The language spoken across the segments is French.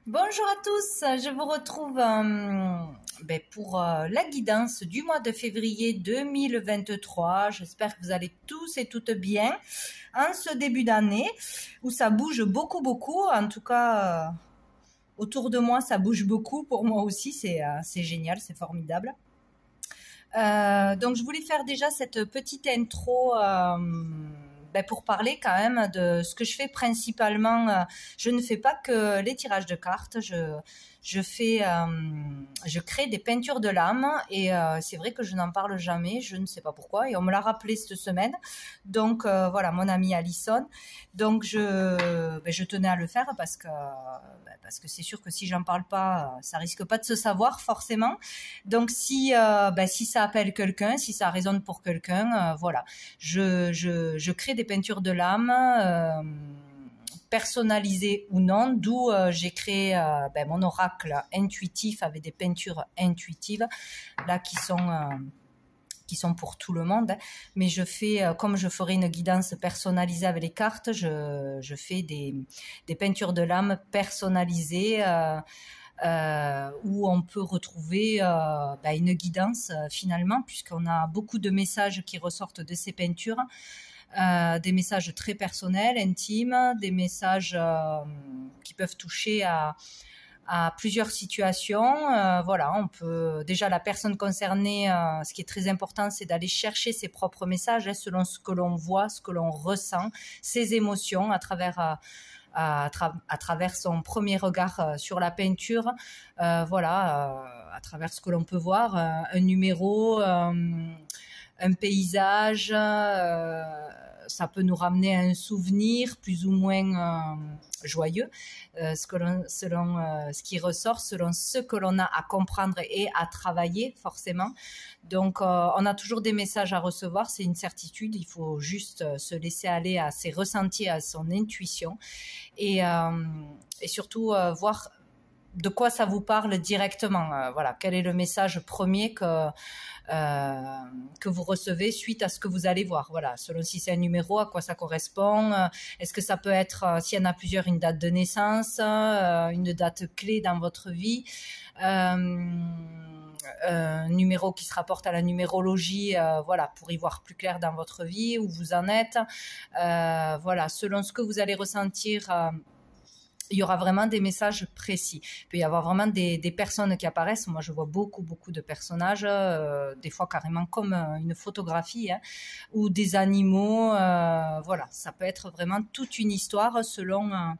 Bonjour à tous, je vous retrouve pour la guidance du mois de février 2023. J'espère que vous allez tous et toutes bien en ce début d'année où ça bouge beaucoup. En tout cas, autour de moi, ça bouge beaucoup. Pour moi aussi, c'est génial, c'est formidable. Donc, je voulais faire déjà cette petite intro pour parler quand même de ce que je fais principalement. Je ne fais pas que les tirages de cartes. Je crée des peintures de l'âme et c'est vrai que je n'en parle jamais. Je ne sais pas pourquoi et on me l'a rappelé cette semaine. Donc voilà, mon amie Alison. Donc je tenais à le faire parce que c'est sûr que si j'en parle pas, ça risque pas de se savoir forcément. Donc si ça appelle quelqu'un, si ça résonne pour quelqu'un, voilà, je crée des peintures de l'âme. Personnalisées ou non, d'où j'ai créé mon oracle intuitif avec des peintures intuitives là qui sont pour tout le monde, mais je fais comme je ferais une guidance personnalisée avec les cartes, je fais des peintures de l'âme personnalisées où on peut retrouver une guidance finalement, puisqu'on a beaucoup de messages qui ressortent de ces peintures. Des messages très personnels, intimes, des messages qui peuvent toucher à plusieurs situations. Voilà, on peut déjà la personne concernée, ce qui est très important, c'est d'aller chercher ses propres messages selon ce que l'on voit, ce que l'on ressent, ses émotions à travers son premier regard sur la peinture, à travers ce que l'on peut voir, un numéro, un paysage, ça peut nous ramener à un souvenir plus ou moins joyeux, selon ce qui ressort, selon ce que l'on a à comprendre et à travailler forcément. Donc on a toujours des messages à recevoir, c'est une certitude, il faut juste se laisser aller à ses ressentis, à son intuition et surtout voir de quoi ça vous parle directement. Voilà, quel est le message premier que vous recevez suite à ce que vous allez voir. Voilà, selon si c'est un numéro, à quoi ça correspond. Est-ce que ça peut être, s'il y en a plusieurs, une date de naissance, une date clé dans votre vie, un numéro qui se rapporte à la numérologie, pour y voir plus clair dans votre vie, où vous en êtes. Selon ce que vous allez ressentir, il y aura vraiment des messages précis. Il peut y avoir vraiment des personnes qui apparaissent. Moi, je vois beaucoup de personnages, des fois carrément comme une photographie, ou des animaux. Ça peut être vraiment toute une histoire selon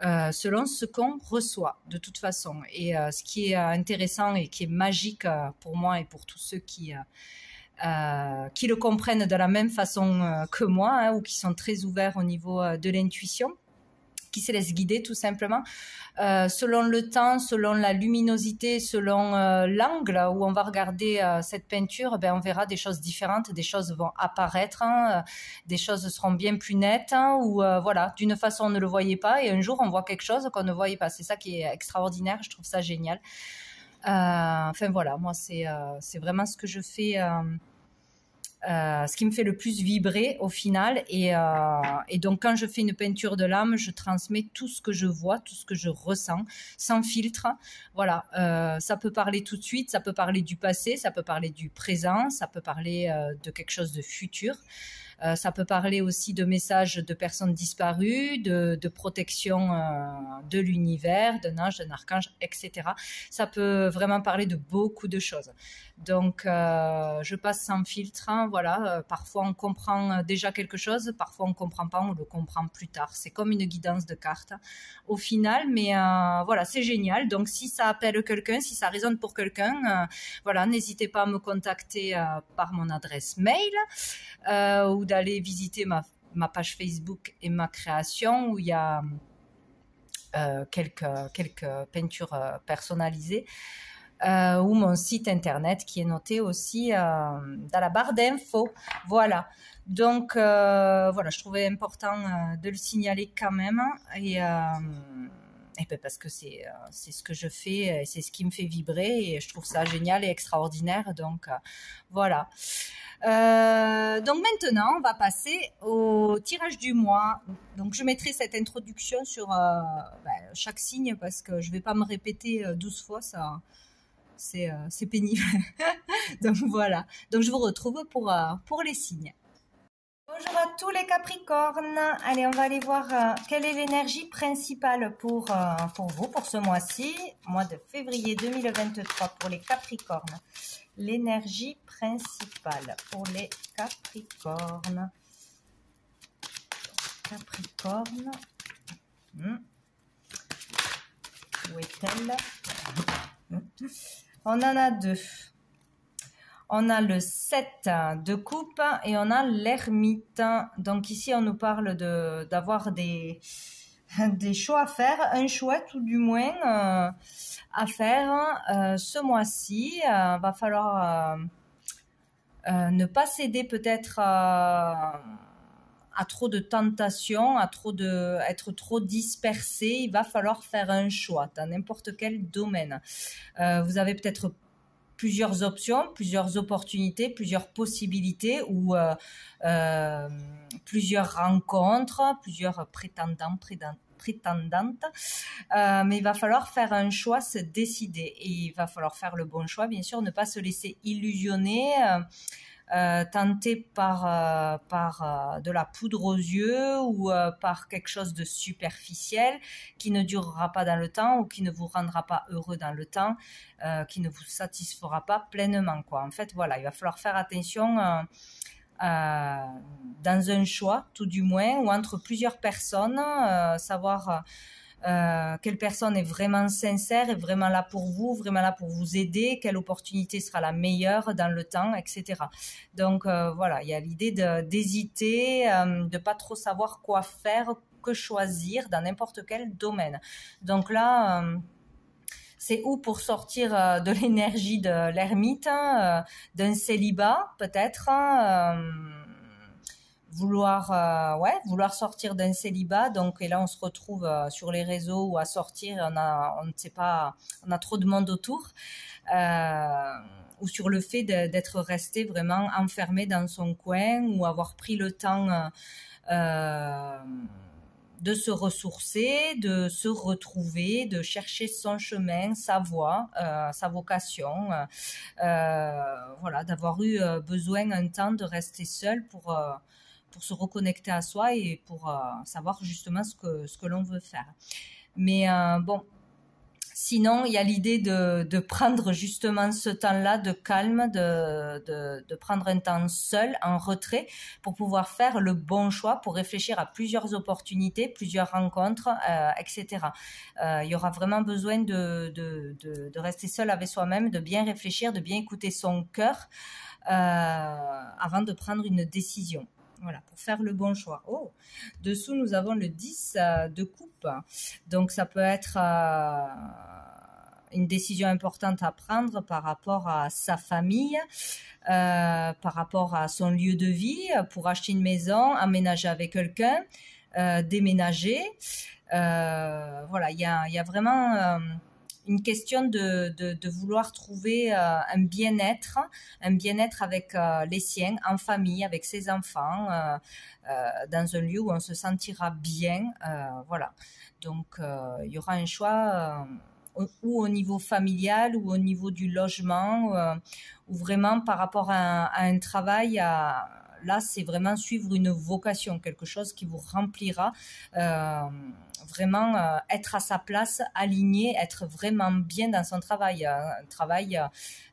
ce qu'on reçoit de toute façon. Et ce qui est intéressant et qui est magique pour moi et pour tous ceux qui le comprennent de la même façon que moi, ou qui sont très ouverts au niveau de l'intuition, qui se laisse guider tout simplement, selon le temps, selon la luminosité, selon l'angle où on va regarder cette peinture, on verra des choses différentes, des choses vont apparaître, des choses seront bien plus nettes, ou d'une façon on ne le voyait pas et un jour on voit quelque chose qu'on ne voyait pas. C'est ça qui est extraordinaire, je trouve ça génial. Moi c'est vraiment ce que je fais, ce qui me fait le plus vibrer au final, et donc quand je fais une peinture de l'âme, je transmets tout ce que je vois, tout ce que je ressens, sans filtre. Voilà, ça peut parler tout de suite, ça peut parler du passé, ça peut parler du présent, ça peut parler de quelque chose de futur. Ça peut parler aussi de messages de personnes disparues, de protection de l'univers, d'un ange, d'un archange, etc. Ça peut vraiment parler de beaucoup de choses. Donc, je passe sans filtre. Parfois, on comprend déjà quelque chose, parfois, on ne comprend pas, on le comprend plus tard. C'est comme une guidance de cartes au final, mais c'est génial. Donc, si ça appelle quelqu'un, si ça résonne pour quelqu'un, n'hésitez pas à me contacter par mon adresse mail ou d'aller visiter ma page Facebook et ma création, où il y a quelques peintures personnalisées, ou mon site internet qui est noté aussi dans la barre d'infos. Voilà. Donc je trouvais important de le signaler quand même, Et ben parce que c'est ce que je fais, c'est ce qui me fait vibrer et je trouve ça génial et extraordinaire. Donc voilà. Donc maintenant, on va passer au tirage du mois. Donc je mettrai cette introduction sur chaque signe parce que je vais pas me répéter 12 fois, ça c'est pénible. Donc voilà. Donc je vous retrouve pour les signes. Bonjour à tous les Capricornes. Allez, on va aller voir quelle est l'énergie principale pour vous pour ce mois-ci, mois de février 2023 pour les Capricornes. L'énergie principale pour les Capricornes. Capricorne. Où est-elle? On en a deux. On a le 7 de coupe et on a l'ermite. Donc ici, on nous parle d'avoir des choix à faire, un choix tout du moins à faire ce mois-ci. Va falloir ne pas céder peut-être à trop de tentations, être trop dispersé. Il va falloir faire un choix dans n'importe quel domaine. Vous avez peut-être plusieurs options, plusieurs opportunités, plusieurs possibilités ou plusieurs rencontres, plusieurs prétendantes. Mais il va falloir faire un choix, se décider. Et il va falloir faire le bon choix, bien sûr, ne pas se laisser illusionner, tenté par de la poudre aux yeux ou par quelque chose de superficiel qui ne durera pas dans le temps ou qui ne vous rendra pas heureux dans le temps, qui ne vous satisfera pas pleinement, quoi. En fait, voilà, il va falloir faire attention dans un choix, tout du moins, ou entre plusieurs personnes, savoir quelle personne est vraiment sincère, est vraiment là pour vous, vraiment là pour vous aider, quelle opportunité sera la meilleure dans le temps, etc. Donc voilà, il y a l'idée d'hésiter, de pas trop savoir quoi faire, que choisir dans n'importe quel domaine. Donc là, c'est ou pour sortir de l'énergie de l'ermite, d'un célibat peut-être, vouloir sortir d'un célibat. Donc et là on se retrouve sur les réseaux ou à sortir, on ne sait pas, on a trop de monde autour, ou sur le fait d'être resté vraiment enfermé dans son coin ou avoir pris le temps de se ressourcer, de se retrouver, de chercher son chemin, sa voie, sa vocation, voilà, d'avoir eu besoin un temps de rester seul pour se reconnecter à soi et pour savoir justement ce que l'on veut faire. Mais bon, sinon, il y a l'idée de prendre justement ce temps-là de calme, de prendre un temps seul, en retrait, pour pouvoir faire le bon choix, pour réfléchir à plusieurs opportunités, plusieurs rencontres, etc. Il y aura vraiment besoin de rester seul avec soi-même, de bien réfléchir, de bien écouter son cœur avant de prendre une décision. Voilà, pour faire le bon choix. Oh, dessous, nous avons le 10 de coupe. Donc, ça peut être une décision importante à prendre par rapport à sa famille, par rapport à son lieu de vie, pour acheter une maison, emménager avec quelqu'un, déménager. Voilà, il y a vraiment une question de vouloir trouver un bien-être avec les siens, en famille, avec ses enfants, dans un lieu où on se sentira bien. Voilà. Donc, il y aura un choix ou au niveau familial ou au niveau du logement, ou vraiment par rapport à un travail, là, c'est vraiment suivre une vocation, quelque chose qui vous remplira, vraiment être à sa place, aligné, être vraiment bien dans son travail, un travail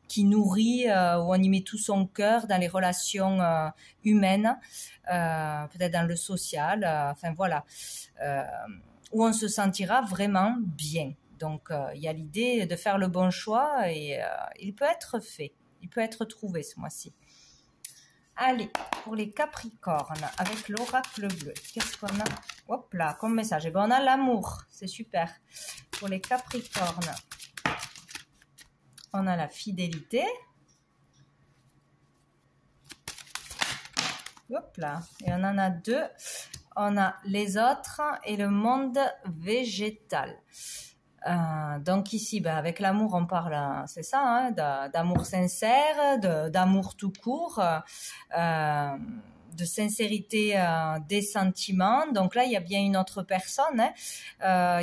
qui nourrit, où on y met tout son cœur dans les relations humaines, peut-être dans le social, enfin voilà, où on se sentira vraiment bien. Donc, il y a l'idée de faire le bon choix et il peut être fait, il peut être trouvé ce mois-ci. Allez, pour les Capricornes, avec l'oracle bleu, qu'est-ce qu'on a? Hop là, comme message. Et ben, on a l'amour, c'est super. Pour les Capricornes, on a la fidélité. Hop là, et on en a deux. on a les autres et le monde végétal. Donc ici, avec l'amour, on parle, c'est ça, hein, d'amour sincère, d'amour tout court, de sincérité des sentiments. Donc là, il y a bien une autre personne. Hein.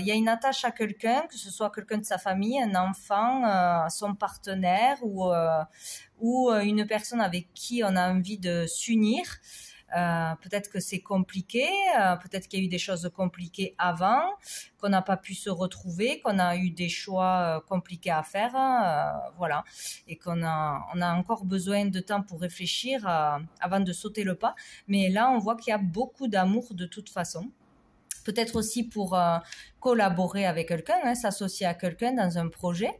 Il y a une attache à quelqu'un, que ce soit quelqu'un de sa famille, un enfant, son partenaire ou une personne avec qui on a envie de s'unir. Peut-être que c'est compliqué, peut-être qu'il y a eu des choses compliquées avant, qu'on n'a pas pu se retrouver, qu'on a eu des choix compliqués à faire, voilà, et on a encore besoin de temps pour réfléchir avant de sauter le pas. Mais là, on voit qu'il y a beaucoup d'amour de toute façon. Peut-être aussi pour collaborer avec quelqu'un, hein, s'associer à quelqu'un dans un projet.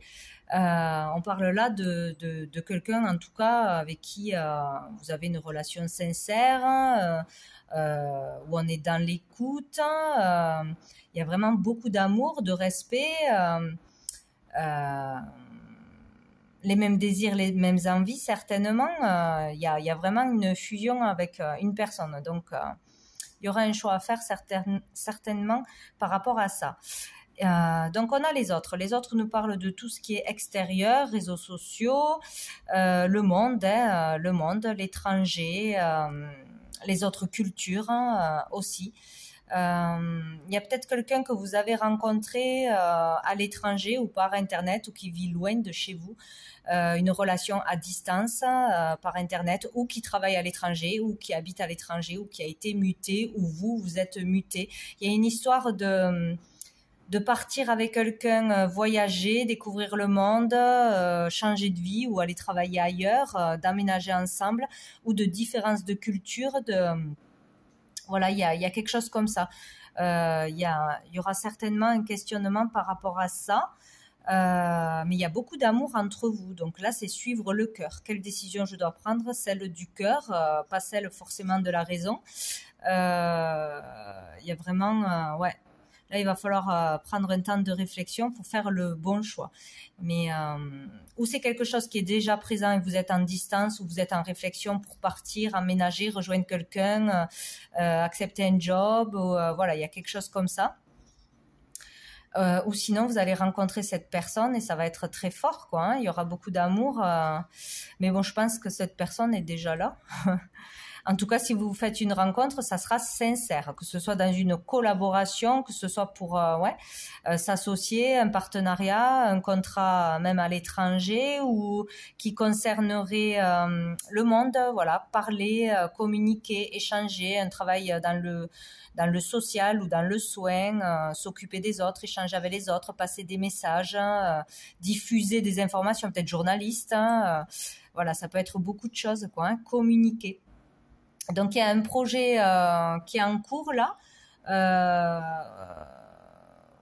On parle là de quelqu'un, en tout cas, avec qui vous avez une relation sincère, où on est dans l'écoute. Il y a vraiment beaucoup d'amour, de respect, les mêmes désirs, les mêmes envies, certainement. Il y a vraiment une fusion avec une personne. Donc, il y aura un choix à faire certainement par rapport à ça. Donc on a les autres. Les autres nous parlent de tout ce qui est extérieur, réseaux sociaux, le monde, l'étranger, les autres cultures aussi. Il y a peut-être quelqu'un que vous avez rencontré à l'étranger ou par Internet ou qui vit loin de chez vous, une relation à distance par Internet ou qui travaille à l'étranger ou qui habite à l'étranger ou qui a été muté ou vous êtes muté. Il y a une histoire de partir avec quelqu'un, voyager, découvrir le monde, changer de vie ou aller travailler ailleurs, d'aménager ensemble ou de différence de culture, voilà, il y a quelque chose comme ça. Il y aura certainement un questionnement par rapport à ça. Mais il y a beaucoup d'amour entre vous. Donc là, c'est suivre le cœur. Quelle décision je dois prendre? Celle du cœur, pas celle forcément de la raison. Il y a vraiment, ouais. Là, il va falloir prendre un temps de réflexion pour faire le bon choix. Mais ou c'est quelque chose qui est déjà présent et vous êtes en distance ou vous êtes en réflexion pour partir, emménager, rejoindre quelqu'un, accepter un job, ou, voilà, il y a quelque chose comme ça. Ou sinon, vous allez rencontrer cette personne et ça va être très fort, quoi. Hein. Il y aura beaucoup d'amour. Mais bon, je pense que cette personne est déjà là. En tout cas, si vous faites une rencontre, ça sera sincère, que ce soit dans une collaboration, que ce soit pour s'associer, un partenariat, un contrat même à l'étranger ou qui concernerait le monde, voilà, parler, communiquer, échanger, un travail dans le social ou dans le soin, s'occuper des autres, échanger avec les autres, passer des messages, diffuser des informations, peut-être journaliste, voilà, ça peut être beaucoup de choses, quoi, hein, communiquer. Donc il y a un projet qui est en cours là,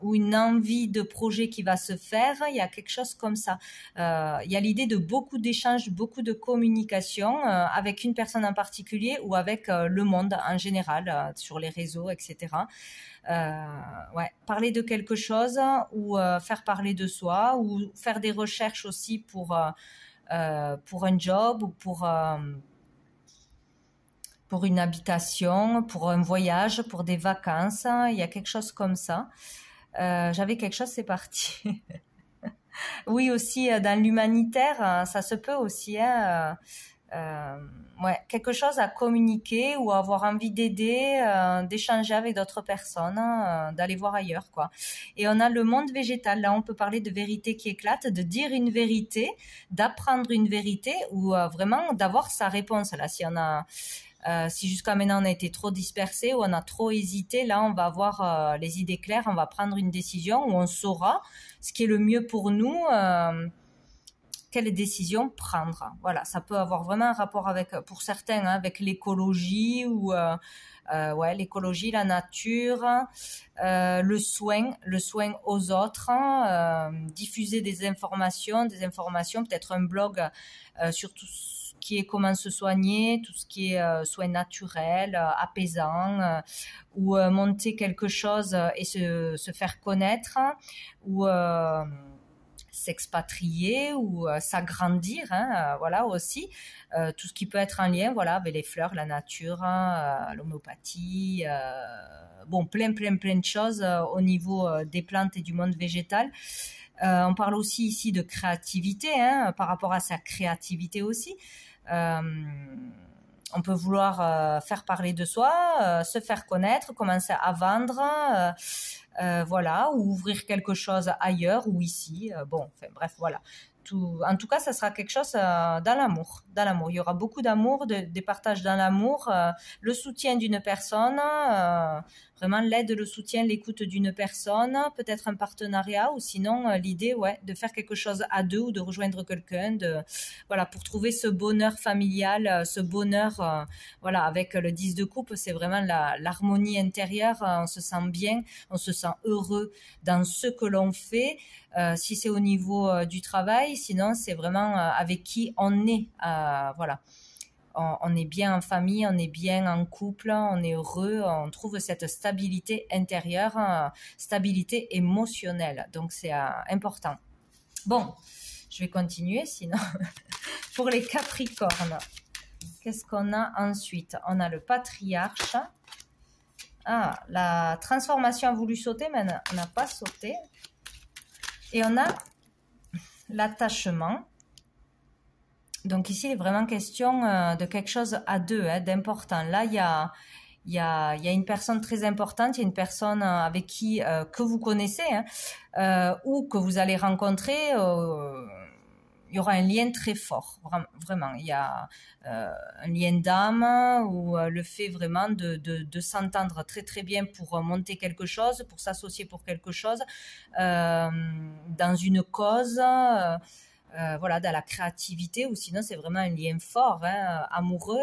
ou une envie de projet qui va se faire. Il y a quelque chose comme ça. Il y a l'idée de beaucoup d'échanges, beaucoup de communication avec une personne en particulier ou avec le monde en général sur les réseaux, etc. Ouais, parler de quelque chose ou faire parler de soi ou faire des recherches aussi pour un job ou pour une habitation, pour un voyage, pour des vacances. Il y a quelque chose comme ça. J'avais quelque chose, c'est parti. Oui, aussi dans l'humanitaire, ça se peut aussi. Hein, ouais, quelque chose à communiquer ou avoir envie d'aider, d'échanger avec d'autres personnes, d'aller voir ailleurs, quoi. Et on a le monde végétal. Là, on peut parler de vérité qui éclate, de dire une vérité, d'apprendre une vérité ou vraiment d'avoir sa réponse. Là, si jusqu'à maintenant on a été trop dispersé ou on a trop hésité, là on va avoir les idées claires, on va prendre une décision où on saura ce qui est le mieux pour nous, quelle décision prendre. Voilà, ça peut avoir vraiment un rapport avec, pour certains, hein, avec l'écologie ou ouais, l'écologie, la nature, le soin aux autres, diffuser des informations, peut-être un blog sur tout ce qui est comment se soigner, tout ce qui est soins naturels, apaisants, ou monter quelque chose et se faire connaître, ou s'expatrier ou s'agrandir, hein, voilà aussi. Tout ce qui peut être en lien, voilà, avec les fleurs, la nature, l'homéopathie, bon, plein de choses au niveau des plantes et du monde végétal. On parle aussi ici de créativité, hein, par rapport à sa créativité aussi. On peut vouloir faire parler de soi, se faire connaître, commencer à vendre, voilà, ou ouvrir quelque chose ailleurs ou ici. Bon, enfin, bref, voilà. En tout cas, ça sera quelque chose dans l'amour. Dans l'amour, il y aura beaucoup d'amour, des partages dans l'amour, le soutien d'une personne, vraiment l'aide, le soutien, l'écoute d'une personne, peut-être un partenariat ou sinon l'idée, ouais, de faire quelque chose à deux ou de rejoindre quelqu'un, voilà, pour trouver ce bonheur familial, ce bonheur, voilà, avec le 10 de coupe, c'est vraiment l'harmonie intérieure. On se sent bien, on se sent heureux dans ce que l'on fait. Si c'est au niveau du travail, sinon c'est vraiment avec qui on est, voilà. On est bien en famille, on est bien en couple, on est heureux, on trouve cette stabilité intérieure, stabilité émotionnelle. Donc c'est important. Bon, je vais continuer sinon. Pour les Capricornes, qu'est-ce qu'on a ensuite? On a le Patriarche. Ah, la transformation a voulu sauter, mais elle n'a pas sauté. Et on a l'attachement. Donc ici, il est vraiment question de quelque chose à deux, hein, d'important. Là, il y a une personne très importante, il y a une personne avec qui que vous connaissez, hein, ou que vous allez rencontrer. Il y aura un lien très fort, vraiment. Il y a un lien d'âme ou le fait vraiment de s'entendre très très bien pour monter quelque chose, pour s'associer pour quelque chose, dans une cause, voilà, dans la créativité, ou sinon c'est vraiment un lien fort, hein, amoureux.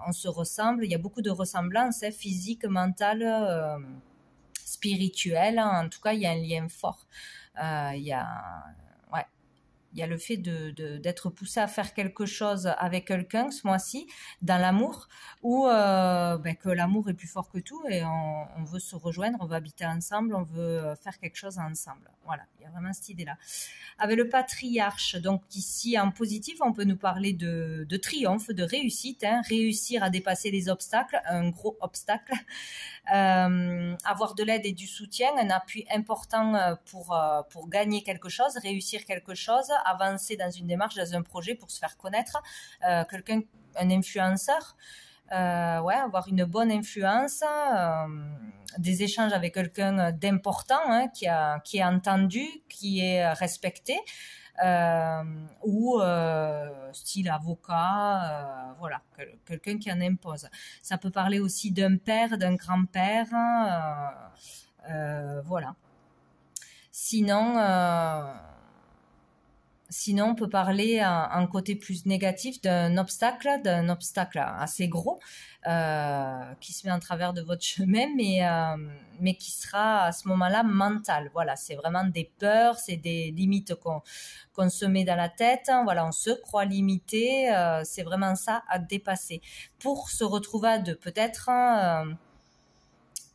On se ressemble, il y a beaucoup de ressemblances, hein, physiques, mentales, spirituelles. En tout cas, il y a un lien fort. Il y a le fait d'être poussé à faire quelque chose avec quelqu'un ce mois-ci, dans l'amour, ou que l'amour est plus fort que tout et on veut se rejoindre, on veut habiter ensemble, on veut faire quelque chose ensemble. Voilà, il y a vraiment cette idée-là. Avec le Patriarche, donc ici en positif, on peut nous parler de triomphe, de réussite, hein, réussir à dépasser les obstacles, un gros obstacle, avoir de l'aide et du soutien, un appui important pour gagner quelque chose, réussir quelque chose, avancer dans une démarche, dans un projet pour se faire connaître, quelqu'un, un influenceur, ouais, avoir une bonne influence, des échanges avec quelqu'un d'important, hein, qui est entendu, qui est respecté, ou style avocat, voilà, quelqu'un qui en impose. Ça peut parler aussi d'un père, d'un grand-père, voilà. Sinon, on peut parler en côté plus négatif d'un obstacle assez gros qui se met en travers de votre chemin, mais qui sera à ce moment-là mental. Voilà, c'est vraiment des peurs, c'est des limites qu'on se met dans la tête. Voilà, on se croit limité. C'est vraiment ça à dépasser pour se retrouver à deux. Peut-être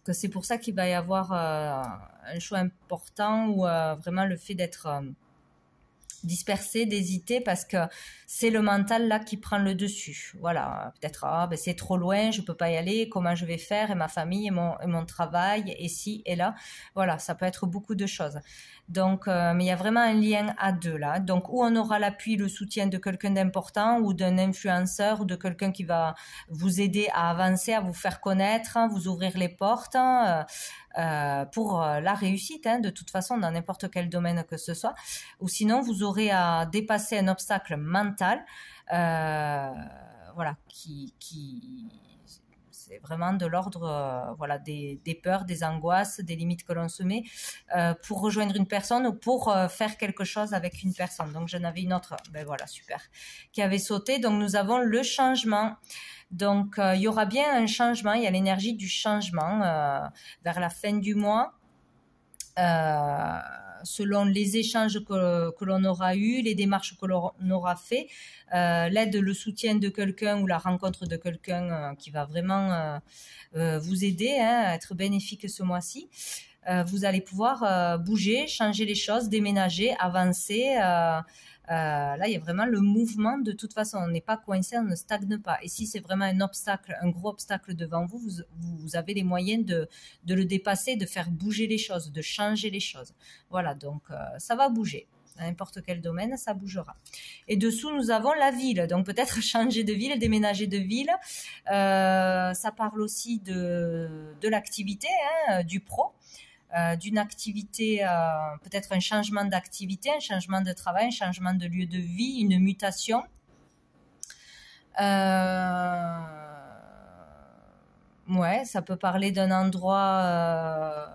que c'est pour ça qu'il va y avoir un choix important ou vraiment le fait d'être dispersé, d'hésiter, parce que c'est le mental là qui prend le dessus. Voilà, peut-être c'est trop loin, je peux pas y aller, comment je vais faire, et ma famille, et mon travail, et ci et là. Voilà, ça peut être beaucoup de choses. Donc, mais il y a vraiment un lien à deux là. Donc, où on aura l'appui, le soutien de quelqu'un d'important ou d'un influenceur ou de quelqu'un qui va vous aider à avancer, à vous faire connaître, vous ouvrir les portes. Pour la réussite, hein, de toute façon, dans n'importe quel domaine que ce soit. Ou sinon, vous aurez à dépasser un obstacle mental, voilà, qui c'est vraiment de l'ordre, voilà, des peurs, des angoisses, des limites que l'on se met pour rejoindre une personne ou pour faire quelque chose avec une personne. Donc, j'en avais une autre, ben voilà, super, qui avait sauté. Donc, nous avons le changement. Donc, il y aura bien un changement, il y a l'énergie du changement vers la fin du mois, selon les échanges que l'on aura eus, les démarches que l'on aura fait, l'aide, le soutien de quelqu'un ou la rencontre de quelqu'un qui va vraiment vous aider, hein, à être bénéfique ce mois-ci. vous allez pouvoir bouger, changer les choses, déménager, avancer. Là, il y a vraiment le mouvement. De toute façon, on n'est pas coincé, on ne stagne pas. Et si c'est vraiment un obstacle, un gros obstacle devant vous, vous avez les moyens de le dépasser, de faire bouger les choses, de changer les choses. Voilà, donc ça va bouger. Dans n'importe quel domaine, ça bougera. Et dessous, nous avons la ville. Donc peut-être changer de ville, déménager de ville. Ça parle aussi de l'activité, hein, du pro. D'une activité, peut-être un changement d'activité, un changement de travail, un changement de lieu de vie, une mutation. Ouais, ça peut parler d'un endroit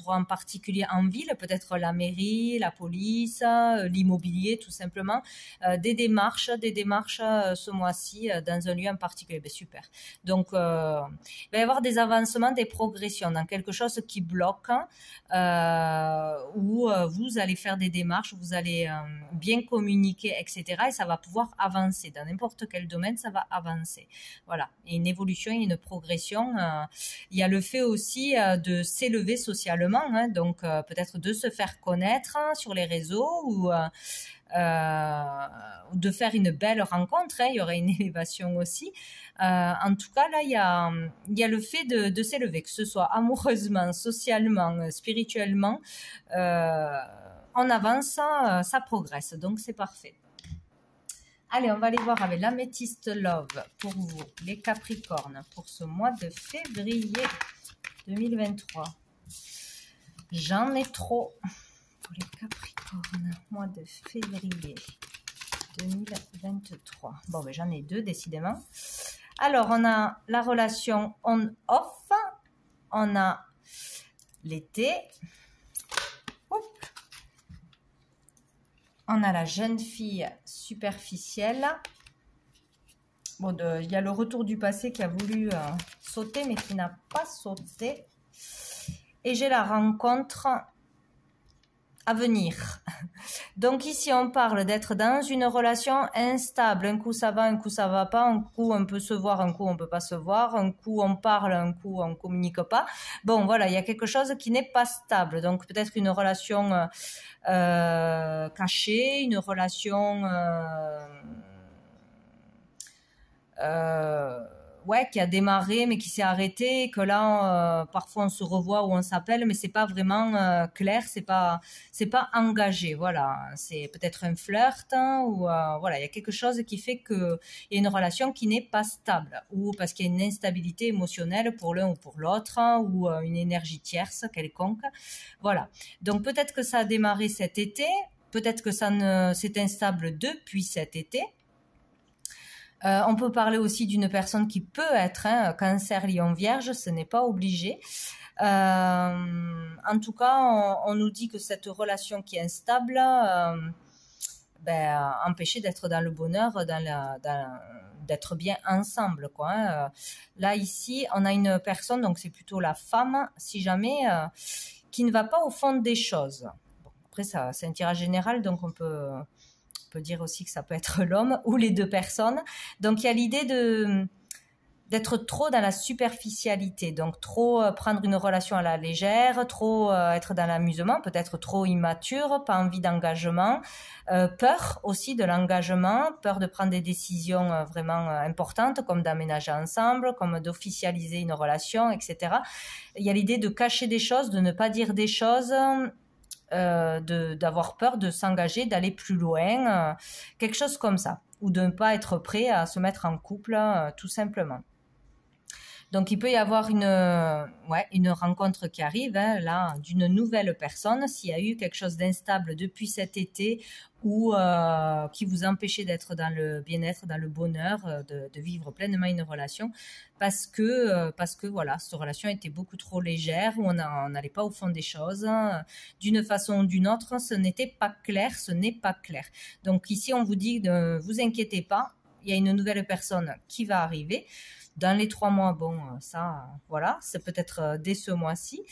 en particulier en ville, peut-être la mairie, la police, l'immobilier tout simplement, des démarches ce mois-ci dans un lieu en particulier. Ben, super. Donc, il va y avoir des avancements, des progressions dans quelque chose qui bloque, où vous allez faire des démarches, vous allez bien communiquer, etc. Et ça va pouvoir avancer. Dans n'importe quel domaine, ça va avancer. Voilà. Et une évolution, une progression. Il y a le fait aussi de s'élever socialement, hein, donc peut-être de se faire connaître sur les réseaux ou de faire une belle rencontre, hein, il y aurait une élévation aussi. En tout cas, là, il y a le fait de s'élever, que ce soit amoureusement, socialement, spirituellement, on avance, ça progresse, donc c'est parfait. Allez, on va aller voir avec l'améthyste Love pour vous, les Capricornes, pour ce mois de février 2023. J'en ai trop pour les Capricornes, mois de février 2023. Bon, ben, j'en ai deux, décidément. Alors, on a la relation on-off, on a l'été, on a la jeune fille superficielle. Bon, il y a le retour du passé qui a voulu sauter, mais qui n'a pas sauté. Et j'ai la rencontre à venir. Donc ici, on parle d'être dans une relation instable. Un coup, ça va, un coup, ça va pas. Un coup, on peut se voir, un coup, on peut pas se voir. Un coup, on parle, un coup, on communique pas. Bon, voilà, il y a quelque chose qui n'est pas stable. Donc peut-être une relation cachée, une relation... ouais, qui a démarré mais qui s'est arrêté, que là parfois on se revoit ou on s'appelle, mais c'est pas vraiment clair, c'est pas engagé, voilà, c'est peut-être un flirt, hein, ou voilà, il y a quelque chose qui fait que il y a une relation qui n'est pas stable, ou parce qu'il y a une instabilité émotionnelle pour l'un ou pour l'autre, hein, ou une énergie tierce quelconque, voilà. Donc peut-être que ça a démarré cet été, peut-être que c'est instable depuis cet été. On peut parler aussi d'une personne qui peut être cancer, lion, vierge, ce n'est pas obligé. En tout cas, on nous dit que cette relation qui est instable, empêcher d'être dans le bonheur, d'être bien ensemble, quoi, hein. Là, ici, on a une personne, donc c'est plutôt la femme, si jamais, qui ne va pas au fond des choses. Bon, après, ça, c'est un tirage général, donc on peut dire aussi que ça peut être l'homme ou les deux personnes. Donc il y a l'idée d'être trop dans la superficialité, donc trop prendre une relation à la légère, trop être dans l'amusement, peut-être trop immature, pas envie d'engagement, peur aussi de l'engagement, peur de prendre des décisions vraiment importantes, comme d'aménager ensemble, comme d'officialiser une relation, etc. Il y a l'idée de cacher des choses, de ne pas dire des choses, d'avoir peur de s'engager, d'aller plus loin, quelque chose comme ça, ou de ne pas être prêt à se mettre en couple, tout simplement. Donc il peut y avoir une rencontre qui arrive, hein, là, d'une nouvelle personne, s'il y a eu quelque chose d'instable depuis cet été, ou qui vous empêchait d'être dans le bien-être, dans le bonheur, de vivre pleinement une relation, parce que voilà, cette relation était beaucoup trop légère, où on n'allait pas au fond des choses, d'une façon ou d'une autre, ce n'est pas clair. Donc ici, on vous dit, ne vous inquiétez pas, il y a une nouvelle personne qui va arriver. Dans les 3 mois, bon, ça, voilà, c'est peut-être dès ce mois-ci.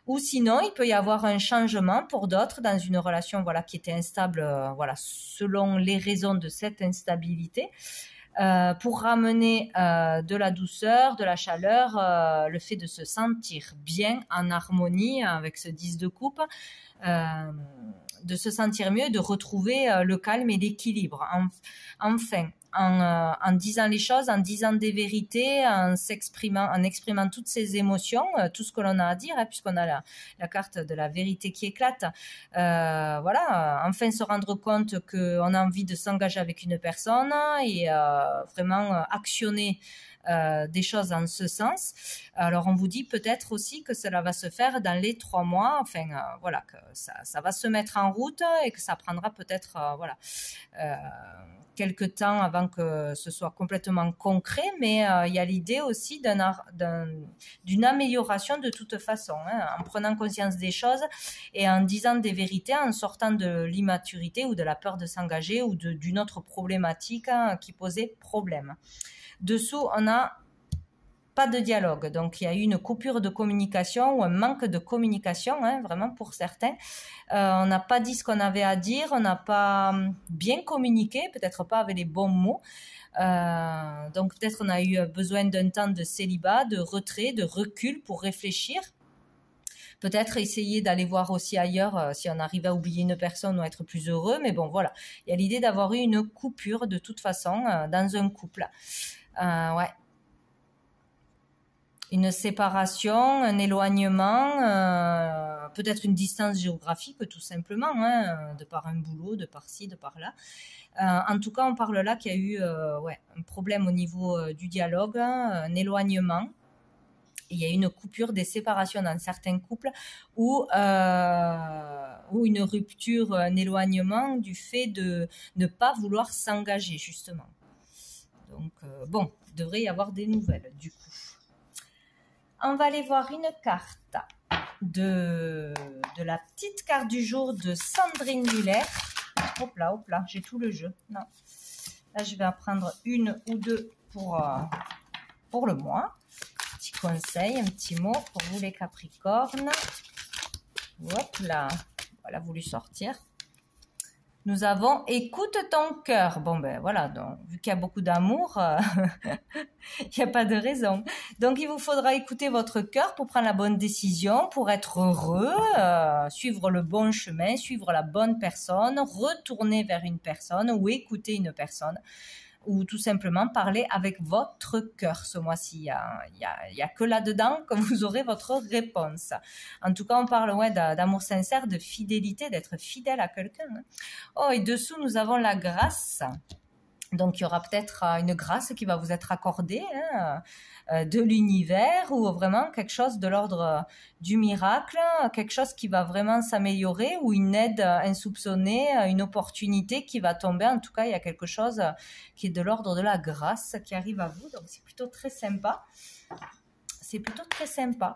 Ou sinon, il peut y avoir un changement pour d'autres dans une relation, voilà, qui était instable, voilà, selon les raisons de cette instabilité. pour ramener de la douceur, de la chaleur, le fait de se sentir bien, en harmonie avec ce 10 de coupe, de se sentir mieux, de retrouver le calme et l'équilibre. Enfin, en disant les choses, en disant des vérités, en exprimant toutes ses émotions, tout ce que l'on a à dire, hein, puisqu'on a la carte de la vérité qui éclate. Voilà, enfin se rendre compte qu'on a envie de s'engager avec une personne et vraiment actionner des choses en ce sens. Alors on vous dit peut-être aussi que cela va se faire dans les 3 mois, enfin voilà, que ça va se mettre en route et que ça prendra peut-être voilà quelques temps avant que ce soit complètement concret, mais il y a l'idée aussi d'une amélioration de toute façon, hein, en prenant conscience des choses et en disant des vérités, en sortant de l'immaturité ou de la peur de s'engager ou d'une autre problématique hein, qui posait problème. Dessous, on n'a pas de dialogue, donc il y a eu une coupure de communication ou un manque de communication, hein, vraiment pour certains. On n'a pas dit ce qu'on avait à dire, on n'a pas bien communiqué, peut-être pas avec les bons mots. Donc peut-être on a eu besoin d'un temps de célibat, de retrait, de recul pour réfléchir. Peut-être essayer d'aller voir aussi ailleurs si on arrive à oublier une personne ou être plus heureux. Mais bon, voilà, il y a l'idée d'avoir eu une coupure de toute façon dans un couple. Ouais. Une séparation, un éloignement, peut-être une distance géographique tout simplement, hein, de par un boulot, de par ci, de par là. En tout cas, on parle là qu'il y a eu ouais, un problème au niveau du dialogue, un éloignement. Il y a une coupure, des séparations dans certains couples ou une rupture, un éloignement du fait de ne pas vouloir s'engager justement. Donc bon, il devrait y avoir des nouvelles du coup. On va aller voir une carte de la petite carte du jour de Sandrine Muller. Hop là, j'ai tout le jeu. Non. Là, je vais en prendre une ou deux pour le mois. Petit conseil, un petit mot pour vous les Capricornes. Hop là, voilà, voulu sortir. Nous avons écoute ton cœur. Bon ben voilà, donc vu qu'il y a beaucoup d'amour, il n'y a pas de raison. Donc il vous faudra écouter votre cœur pour prendre la bonne décision, pour être heureux, suivre le bon chemin, suivre la bonne personne, retourner vers une personne ou écouter une personne. Ou tout simplement parler avec votre cœur ce mois-ci. Il y a que là-dedans que vous aurez votre réponse. En tout cas, on parle ouais, d'amour sincère, de fidélité, d'être fidèle à quelqu'un. Oh, et dessous, nous avons la grâce. Donc, il y aura peut-être une grâce qui va vous être accordée hein, de l'univers ou vraiment quelque chose de l'ordre du miracle, quelque chose qui va vraiment s'améliorer ou une aide insoupçonnée, une opportunité qui va tomber. En tout cas, il y a quelque chose qui est de l'ordre de la grâce qui arrive à vous. Donc, c'est plutôt très sympa. C'est plutôt très sympa.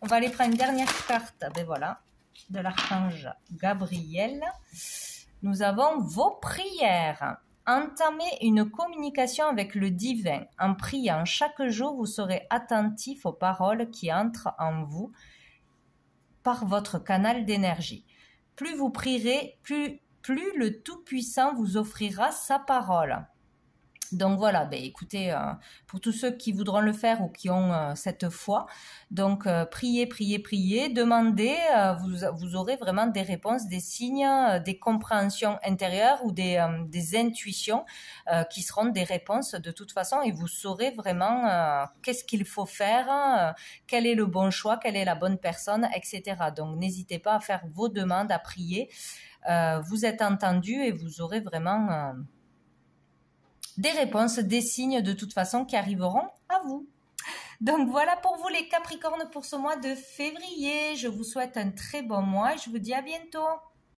On va aller prendre une dernière carte. Ben voilà, de l'archange Gabriel. Nous avons vos prières. Entamez une communication avec le divin. En priant chaque jour, vous serez attentif aux paroles qui entrent en vous par votre canal d'énergie. Plus vous prierez, plus le Tout-Puissant vous offrira sa parole. Donc voilà, ben écoutez, pour tous ceux qui voudront le faire ou qui ont cette foi, donc priez, demandez, vous aurez vraiment des réponses, des signes, des compréhensions intérieures ou des intuitions qui seront des réponses de toute façon et vous saurez vraiment qu'est-ce qu'il faut faire, quel est le bon choix, quelle est la bonne personne, etc. Donc n'hésitez pas à faire vos demandes, à prier, vous êtes entendu et vous aurez vraiment... des réponses, des signes de toute façon qui arriveront à vous. Donc voilà pour vous les Capricornes pour ce mois de février. Je vous souhaite un très bon mois et je vous dis à bientôt.